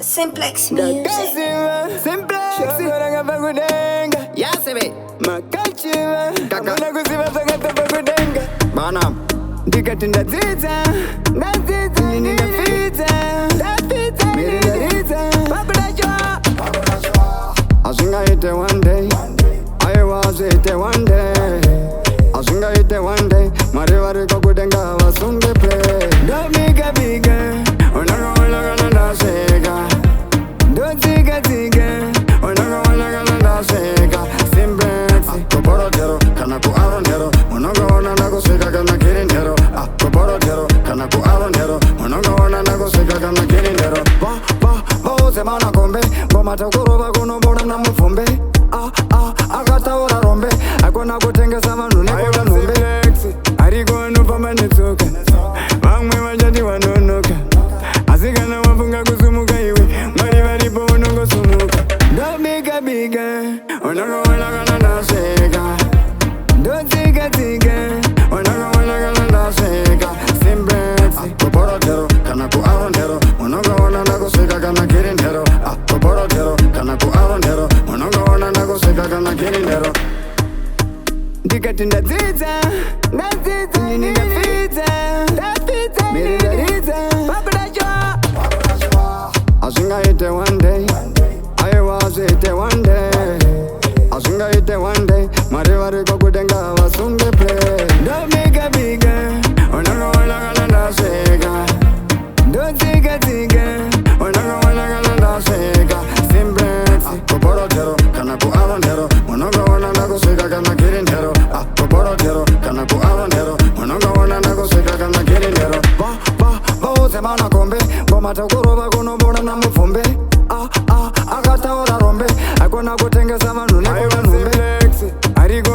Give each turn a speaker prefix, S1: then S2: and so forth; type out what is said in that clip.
S1: Cymplex music.
S2: Cymplex. Yasebe. Makachiva. Kakuna kusiva sakata pakudenga. Bana. Ndikatinda dzidza. Ndadzidza. Ndingafita. Ndafita. Mirindarita. Papudachwa. Asingaite one day. I was it one day. Asingaite one day. Marivari kokudenga wasunge play. Don't make a bigger. Tsika, Cymplex, kuborodero, kana ku arondero, unongo ona nago sika kana kirindero, kuborodero, kana ku arondero, unongo ona nago sika kana kirindero. Ose mana kombe, boma takuro bakuno bona na mufumbe, akata ora rombe, akona kutengesa vanhu nekona numbe, ariko anofamba netsoka, vamwe vachati vanonoka, asi kana wafunga kusumuka iwe, mwari varipo unongosumuka. Don't make a bigger, unongoona kana ndaseka. Don't tsika, unongoona kana ndaseka. Cymplex, kuborodero, kana ku arondero, unongoona ndakoseka kana kirindero, kuborodero, kana ku arondero, unongoona ndakoseka kana kirindero. Ndikati ndadzidza, ndingafita, mirindarita, papudachwa. Asingaite one day. I was it one day. Asingaite one day. Marivari kokudenga wasunge play. Don't make a bigger. Unongoona kana ndaseka. Don't tsika, unongoona kana ndaseka. Cymplex, kuborodero, kana ku arondero, unongoona ndakoseka kana kirindero, kuborodero, kana ku arondero, unongoona ndakoseka kana kirindero. Ose mana kombe, boma takuro bakuno bona na mufumbe, akataura rombe, akona kutengesa vanhu nekona numbe, ariko